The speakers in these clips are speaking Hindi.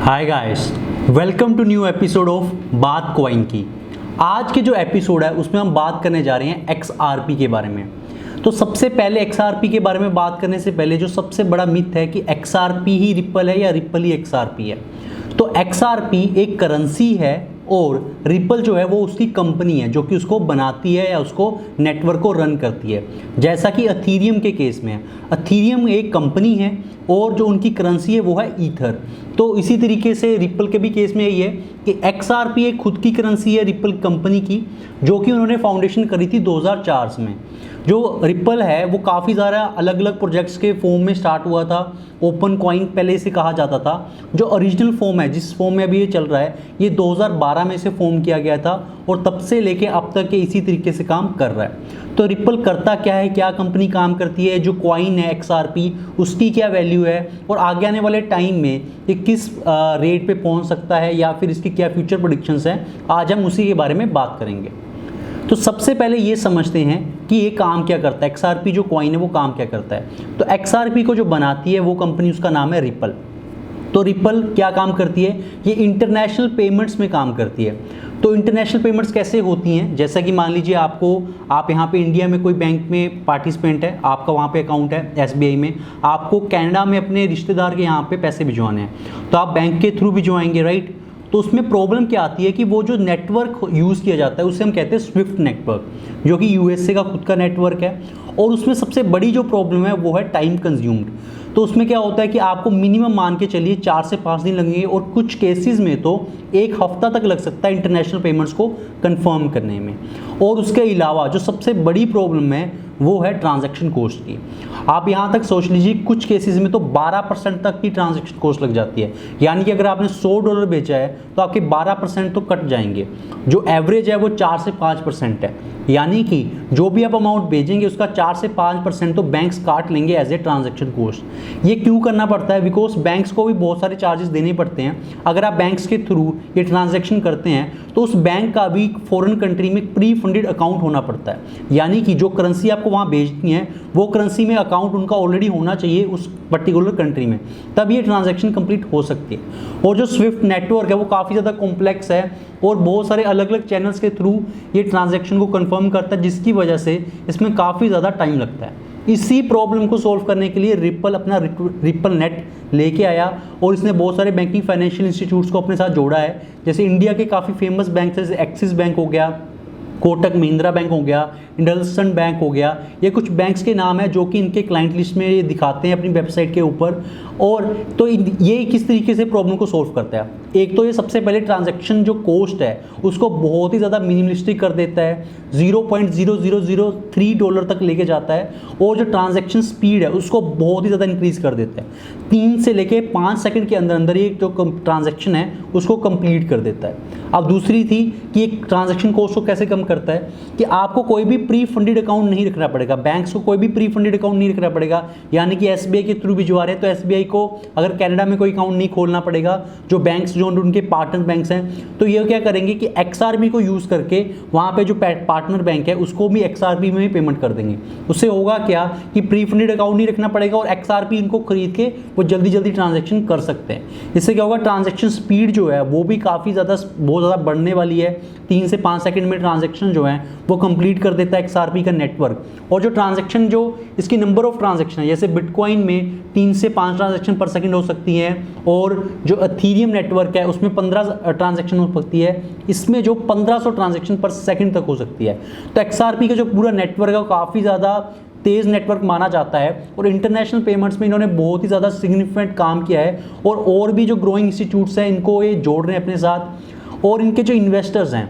Hi guys, welcome to new episode of बात कॉइन की। आज के जो एपिसोड है उसमें हम बात करने जा रहे हैं XRP के बारे में। तो सबसे पहले XRP के बारे में बात करने से पहले जो सबसे बड़ा मिथ है कि XRP ही रिपल है या रिपल ही XRP है। तो XRP एक करेंसी है और रिपल जो है वो उसकी कंपनी है जो कि उसको बनाती है या उसको नेटवर्क को रन करती है। जैसा कि अथीरियम के केस में है, अथीरियम एक कंपनी है और जो उनकी करेंसी है वो है ईथर। तो इसी तरीके से रिपल के भी केस में यही है कि XRP एक खुद की करेंसी है रिपल कंपनी की, जो कि उन्होंने फाउंडेशन करी थी 2004 में। जो रिपल है वो काफ़ी ज़्यादा अलग अलग प्रोजेक्ट्स के फॉर्म में स्टार्ट हुआ था। ओपन कॉइन पहले इसे कहा जाता था। जो ओरिजिनल फॉर्म है, जिस फॉर्म में अभी ये चल रहा है, ये 2012 में इसे फॉर्म किया गया था और तब से लेके अब तक के इसी तरीके से काम कर रहा है। तो रिपल करता क्या है, क्या कंपनी काम करती है, जो कॉइन है XRP उसकी क्या वैल्यू है और आगे आने वाले टाइम में ये किस रेट पे पहुंच सकता है या फिर इसकी क्या फ्यूचर प्रेडिक्शंस हैं, आज हम उसी के बारे में बात करेंगे। तो सबसे पहले ये समझते हैं कि ये काम क्या करता है, XRP जो कॉइन है वो काम क्या करता है। तो XRP को जो बनाती है वो कंपनी, उसका नाम है रिपल। तो रिपल क्या काम करती है, ये इंटरनेशनल पेमेंट्स में काम करती है। तो इंटरनेशनल पेमेंट्स कैसे होती हैं, जैसा कि मान लीजिए आप यहाँ पे इंडिया में कोई बैंक में पार्टिसिपेंट है, आपका वहाँ पे अकाउंट है SBI में, आपको कनाडा में अपने रिश्तेदार के यहाँ पे पैसे भिजवाने हैं तो आप बैंक के थ्रू भिजवाएंगे, राइट। तो उसमें प्रॉब्लम क्या आती है कि वो जो नेटवर्क यूज़ किया जाता है उसे हम कहते हैं स्विफ्ट नेटवर्क, जो कि USA का खुद का नेटवर्क है। और उसमें सबसे बड़ी जो प्रॉब्लम है वो है टाइम कंज्यूम्ड। तो उसमें क्या होता है कि आपको मिनिमम मान के चलिए 4 से 5 दिन लगेंगे और कुछ केसेस में तो 1 हफ्ता तक लग सकता है इंटरनेशनल पेमेंट्स को कंफर्म करने में। और उसके अलावा जो सबसे बड़ी प्रॉब्लम है वो है ट्रांजैक्शन कॉस्ट की। आप यहाँ तक सोच लीजिए कुछ केसेस में तो 12% तक की ट्रांजैक्शन कॉस्ट लग जाती है। यानी कि अगर आपने $100 बेचा है तो आपके 12% तो कट जाएंगे। जो एवरेज है वो 4 से 5% है। यानी कि जो भी आप अमाउंट भेजेंगे उसका 4 से 5% तो बैंक्स काट लेंगे एज ए ट्रांजैक्शन कॉस्ट। ये क्यों करना पड़ता है, बिकॉज बैंक्स को भी बहुत सारे चार्जेस देने पड़ते हैं। अगर आप बैंक्स के थ्रू ये ट्रांजैक्शन करते हैं तो उस बैंक का भी फॉरेन कंट्री में प्री फंडेड अकाउंट होना पड़ता है। यानी कि जो करेंसी आपको वहाँ भेजनी है वो करेंसी में अकाउंट उनका ऑलरेडी होना चाहिए उस पर्टिकुलर कंट्री में, तब ये ट्रांजैक्शन कंप्लीट हो सकती है। और जो स्विफ्ट नेटवर्क है वो काफ़ी ज़्यादा कॉम्प्लेक्स है और बहुत सारे अलग अलग चैनल्स के थ्रू ये ट्रांजैक्शन को कंफर्म करता है, जिसकी वजह से इसमें काफ़ी ज़्यादा टाइम लगता है। इसी प्रॉब्लम को सॉल्व करने के लिए रिपल अपना रिपल नेट लेके आया और इसने बहुत सारे बैंकिंग फाइनेंशियल इंस्टीट्यूट्स को अपने साथ जोड़ा है। जैसे इंडिया के काफ़ी फेमस बैंक जैसे एक्सिस बैंक हो गया, कोटक महिंद्रा बैंक हो गया, इंडसइंड बैंक हो गया। ये कुछ बैंक्स के नाम है जो कि इनके क्लाइंट लिस्ट में ये दिखाते हैं अपनी वेबसाइट के ऊपर। और तो ये किस तरीके से प्रॉब्लम को सॉल्व करता है, एक तो ये सबसे पहले ट्रांजैक्शन जो कॉस्ट है उसको बहुत ही ज़्यादा मिनिमलिस्टिक कर देता है, $0.0003 तक लेके जाता है। और जो ट्रांजैक्शन स्पीड है उसको बहुत ही ज़्यादा इंक्रीज़ कर देता है। 3 से लेके 5 सेकंड के अंदर अंदर ये जो ट्रांजैक्शन है उसको कंप्लीट कर देता है। अब दूसरी थी कि एक ट्रांजैक्शन कॉस्ट को कैसे कम करता है कि आपको कोई भी प्री फंडेड अकाउंट नहीं रखना पड़ेगा, बैंक्स को कोई भी प्री फंडेड अकाउंट नहीं रखना पड़ेगा। यानी कि SBI के थ्रू भिजवा रहे हैं तो SBI को अगर कनाडा में कोई अकाउंट नहीं खोलना पड़ेगा। जो बैंक्स जो उनके पार्टनर बैंक्स हैं तो ये क्या करेंगे कि XRP को यूज़ करके वहाँ पे जो पार्टनर बैंक है उसको भी XRP में ही पेमेंट कर देंगे। उससे होगा क्या कि प्री फंडेड अकाउंट नहीं रखना पड़ेगा और XRP इनको खरीद के वो जल्दी जल्दी ट्रांजैक्शन कर सकते हैं। इससे क्या होगा, ट्रांजैक्शन स्पीड जो है वो भी काफ़ी ज़्यादा बहुत ज़्यादा बढ़ने वाली है। 3 से 5 सेकंड में ट्रांजैक्शन जो है वो कंप्लीट कर देता है XRP का नेटवर्क। और जो ट्रांजैक्शन जो इसकी नंबर ऑफ ट्रांजैक्शन है, जैसे बिटकॉइन में 3 से 5 ट्रांजैक्शन पर सेकंड हो सकती है और जो अथीरियम नेटवर्क है उसमें 15 ट्रांजैक्शन हो सकती है, इसमें जो 1500 ट्रांजैक्शन पर सेकंड तक हो सकती है। तो XRP का जो पूरा नेटवर्क है वो काफ़ी ज़्यादा तेज़ नेटवर्क माना जाता है और इंटरनेशनल पेमेंट्स में इन्होंने बहुत ही ज़्यादा सिग्निफिकेंट काम किया है। और भी जो ग्रोइंग इंस्टीट्यूट्स हैं इनको ये जोड़ रहे हैं अपने साथ। और इनके जो इन्वेस्टर्स हैं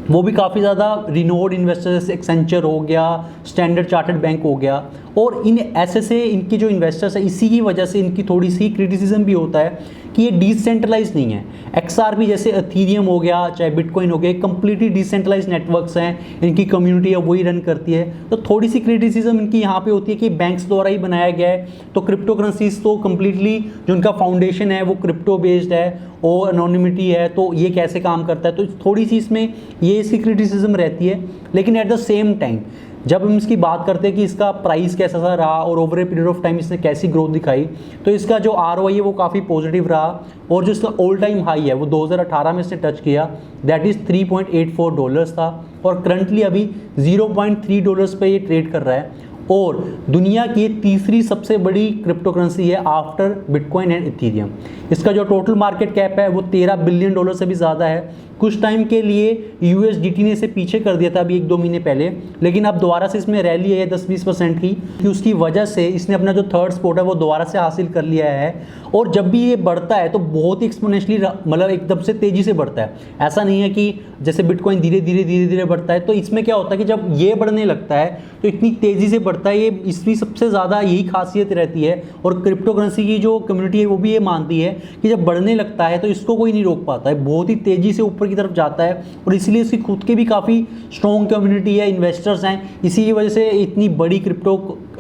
वो भी काफ़ी ज़्यादा रिनोड इन्वेस्टर्स, एक्सेंचर हो गया, स्टैंडर्ड चार्टर्ड बैंक हो गया। और इन ऐसे इनकी जो इन्वेस्टर्स है इसी की वजह से इनकी थोड़ी सी क्रिटिसिज्म भी होता है कि ये डिसेंट्रलाइज नहीं है। XRP जैसे अथीरियम हो गया, चाहे बिटकॉइन हो गया, कंप्लीटली डिसेंट्रलाइज नेटवर्क्स हैं, इनकी कम्युनिटी है वही रन करती है। तो थोड़ी सी क्रिटिसिज्म इनकी यहाँ पे होती है कि बैंक्स द्वारा ही बनाया गया है। तो क्रिप्टो करेंसीज तो कंप्लीटली जो उनका फाउंडेशन है वो क्रिप्टो बेस्ड है और एनोनिमिटी है, तो ये कैसे काम करता है। तो थोड़ी सी इसमें ये इसकी क्रिटिसिज्म रहती है। लेकिन एट द सेम टाइम जब हम इसकी बात करते हैं कि इसका प्राइस कैसा सा रहा और over a period of time इसने कैसी ग्रोथ दिखाई, तो इसका जो ROI है वो काफ़ी पॉजिटिव रहा और जो इसका ऑल टाइम हाई है वो 2018 में इसने टच किया, दैट इज़ $3.84 था और करंटली अभी $0.3 पे ये ट्रेड कर रहा है और दुनिया की तीसरी सबसे बड़ी क्रिप्टो करेंसी है आफ्टर बिटकॉइन एंड इथेरियम। इसका जो टोटल मार्केट कैप है वो $13 बिलियन से भी ज़्यादा है। कुछ टाइम के लिए USDT ने इसे पीछे कर दिया था अभी 1-2 महीने पहले, लेकिन अब दोबारा से इसमें रैली है 10-20% की, कि उसकी वजह से इसने अपना जो थर्ड स्पॉट है वो दोबारा से हासिल कर लिया है। और जब भी ये बढ़ता है तो बहुत ही एक्सपोनेंशियली, मतलब एकदम से तेज़ी से बढ़ता है। ऐसा नहीं है कि जैसे बिटकॉइन धीरे धीरे बढ़ता है, तो इसमें क्या होता है कि जब ये बढ़ने लगता है तो इतनी तेज़ी से बढ़ता है। ये इसकी सबसे ज़्यादा यही खासियत रहती है और क्रिप्टो करेंसी की जो कम्युनिटी है वो भी ये मानती है कि जब बढ़ने लगता है तो इसको कोई नहीं रोक पाता है, बहुत ही तेज़ी से ऊपर की तरफ जाता है और इसलिए इसकी खुद के भी काफ़ी स्ट्रॉन्ग कम्युनिटी है, इन्वेस्टर्स हैं। इसी की वजह से इतनी बड़ी क्रिप्टो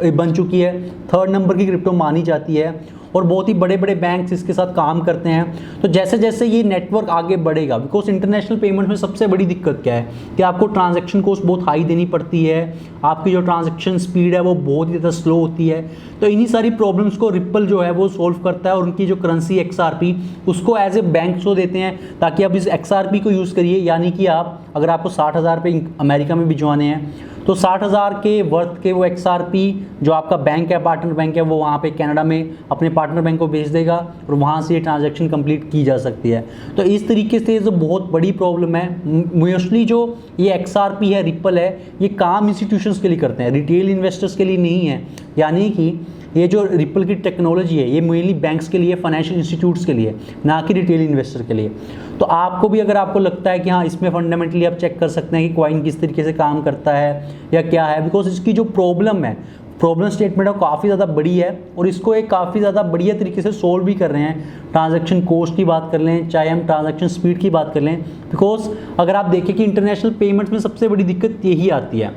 बन चुकी है, 3rd नंबर की क्रिप्टो मानी जाती है और बहुत ही बड़े बड़े बैंक्स इसके साथ काम करते हैं। तो जैसे जैसे ये नेटवर्क आगे बढ़ेगा, बिकॉज इंटरनेशनल पेमेंट में सबसे बड़ी दिक्कत क्या है कि आपको ट्रांजैक्शन कॉस्ट बहुत हाई देनी पड़ती है, आपकी जो ट्रांजैक्शन स्पीड है वो बहुत ही ज़्यादा स्लो होती है। तो इन्हीं सारी प्रॉब्लम्स को रिप्पल जो है वो सॉल्व करता है और उनकी जो करेंसी XRP उसको एज ए बैंक को देते हैं ताकि आप इस XRP को यूज़ करिए। यानी कि आप अगर आपको 60,000 रुपये अमेरिका में भिजवाने हैं तो 60,000 के वर्थ के वो XRP जो आपका बैंक है, पार्टनर बैंक है, वो वहाँ पे कनाडा में अपने पार्टनर बैंक को भेज देगा और वहाँ से ये ट्रांजैक्शन कंप्लीट की जा सकती है। तो इस तरीके से जो बहुत बड़ी प्रॉब्लम है, मोस्टली जो ये XRP है, रिप्पल है, ये काम इंस्टीट्यूशंस के लिए करते हैं, रिटेल इन्वेस्टर्स के लिए नहीं है। यानी कि ये जो रिप्पल की टेक्नोलॉजी है ये मेनली बैंक्स के लिए, फाइनेंशियल इंस्टीट्यूट्स के लिए, ना कि रिटेल इन्वेस्टर के लिए। तो आपको भी अगर आपको लगता है कि हाँ इसमें फंडामेंटली आप चेक कर सकते हैं कि कॉइन किस तरीके से काम करता है या क्या है, बिकॉज इसकी जो प्रॉब्लम स्टेटमेंट है काफ़ी ज़्यादा बड़ी है और इसको एक काफ़ी ज़्यादा बढ़िया तरीके से सोल्व भी कर रहे हैं। ट्रांजैक्शन कॉस्ट की बात कर लें, चाहे हम ट्रांजैक्शन स्पीड की बात कर लें, बिकॉज अगर आप देखें कि इंटरनेशनल पेमेंट्स में सबसे बड़ी दिक्कत यही आती है।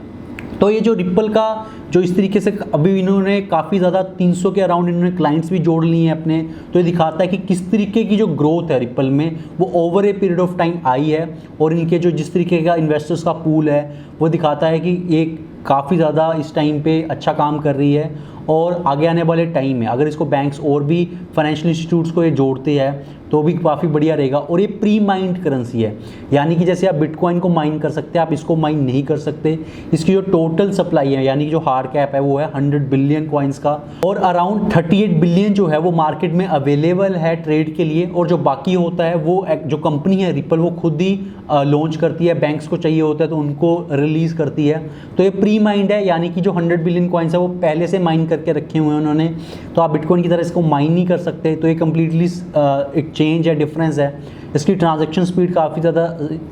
तो ये जो रिप्पल का जो इस तरीके से अभी इन्होंने काफ़ी ज़्यादा 300 के अराउंड इन्होंने क्लाइंट्स भी जोड़ लिए हैं अपने, तो ये दिखाता है कि किस तरीके की जो ग्रोथ है रिप्पल में वो over a period of time I है और इनके जो जिस तरीके का इन्वेस्टर्स का पूल है वो दिखाता है कि ये काफ़ी ज़्यादा इस टाइम पे अच्छा काम कर रही है और आगे आने वाले टाइम में अगर इसको बैंक्स और भी फाइनेंशियल इंस्टीट्यूट्स को ये जोड़ते हैं तो भी काफ़ी बढ़िया रहेगा। और ये प्री माइंड करेंसी है, यानी कि जैसे आप बिटकॉइन को माइन कर सकते हैं आप इसको माइन नहीं कर सकते। इसकी जो टोटल सप्लाई है यानी कि जो हार्ड कैप है वो है 100 बिलियन कॉइन्स का और अराउंड 38 बिलियन जो है वो मार्केट में अवेलेबल है ट्रेड के लिए। और जो बाकी होता है वो जो कंपनी है रिप्पल वो खुद ही लॉन्च करती है, बैंक्स को चाहिए होता है तो उनको रिलीज़ करती है। तो ये प्री माइंड है, यानी कि जो 100 बिलियन कॉइन्स है वो पहले से माइन करके रखे हुए हैं उन्होंने, तो आप बिटकॉइन की तरह इसको माइन नहीं कर सकते। तो ये कम्प्लीटली एक चेंज है, डिफरेंस है। इसकी ट्रांजैक्शन स्पीड काफ़ी ज़्यादा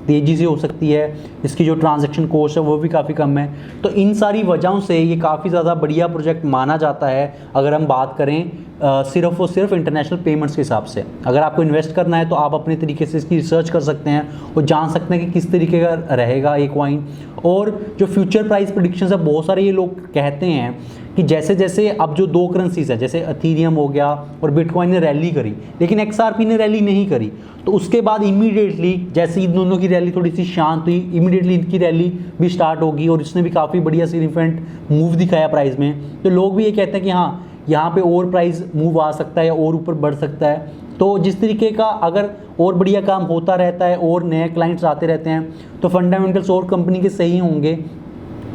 तेज़ी से हो सकती है, इसकी जो ट्रांजैक्शन कॉस्ट है वो भी काफ़ी कम है। तो इन सारी वजहों से ये काफ़ी ज़्यादा बढ़िया प्रोजेक्ट माना जाता है अगर हम बात करें सिर्फ और सिर्फ इंटरनेशनल पेमेंट्स के हिसाब से। अगर आपको इन्वेस्ट करना है तो आप अपने तरीके से इसकी रिसर्च कर सकते हैं और जान सकते हैं कि किस तरीके का रहेगा ये कॉइन। और जो फ्यूचर प्राइस प्रेडिक्शंस है, बहुत सारे ये लोग कहते हैं कि जैसे जैसे अब जो 2 करेंसीज है जैसे इथेरियम हो गया और बिटकॉइन ने रैली करी लेकिन XRP ने रैली नहीं करी, तो उसके बाद इमीडिएटली जैसे इन दोनों की रैली थोड़ी सी शांत हुई, इमीडिएटली इनकी रैली भी स्टार्ट होगी और इसने भी काफ़ी बढ़िया सिग्निफिकेंट मूव दिखाया प्राइस में। तो लोग भी ये कहते हैं कि हाँ यहाँ पे और प्राइस मूव आ सकता है या और ऊपर बढ़ सकता है। तो जिस तरीके का अगर और बढ़िया काम होता रहता है और नए क्लाइंट्स आते रहते हैं तो फंडामेंटल्स और कंपनी के सही होंगे।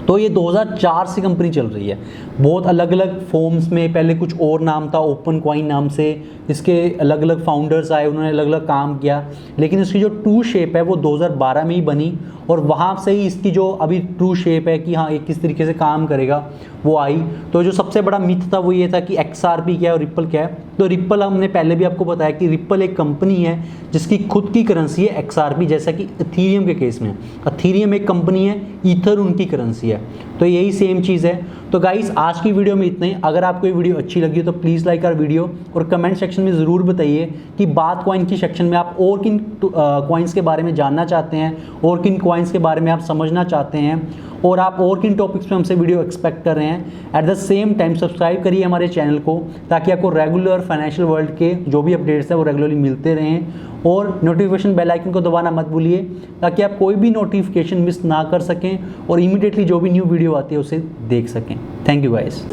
तो ये 2004 से कंपनी चल रही है, बहुत अलग अलग फॉर्म्स में। पहले कुछ और नाम था, ओपन कॉइन नाम से, इसके अलग अलग फाउंडर्स आए, उन्होंने अलग अलग काम किया, लेकिन इसकी जो ट्रू शेप है वो 2012 में ही बनी और वहाँ से ही इसकी जो अभी ट्रू शेप है कि हाँ ये किस तरीके से काम करेगा वो आई। तो जो सबसे बड़ा मिथ था वो ये था कि XRP क्या है और रिप्पल क्या है। तो रिप्पल हमने पहले भी आपको बताया कि रिप्पल एक कंपनी है जिसकी खुद की करेंसी है XRP, जैसा कि इथेरियम के केस में इथेरियम एक कंपनी है, ईथर उनकी करेंसी है। तो यही सेम चीज़ है। तो गाइस आज की वीडियो में इतना ही। अगर आपको ये वीडियो अच्छी लगी हो तो प्लीज़ लाइक आवर वीडियो और कमेंट सेक्शन में ज़रूर बताइए कि बात कॉइन की सेक्शन में आप और किन कॉइन्स के बारे में जानना चाहते हैं और किन कॉइन्स के बारे में आप समझना चाहते हैं। और आप और किन टॉपिक्स पे हमसे वीडियो एक्सपेक्ट कर रहे हैं। At the same time subscribe करिए हमारे चैनल को, ताकि आपको रेगुलर फाइनेंशियल वर्ल्ड के जो भी अपडेट्स हैं वो रेगुलरली मिलते रहें। और नोटिफिकेशन बेल आइकन को दबाना मत भूलिए, ताकि आप कोई भी नोटिफिकेशन मिस ना कर सकें और इमीडिएटली जो भी न्यू वीडियो आती है उसे देख सकें। Thank you guys.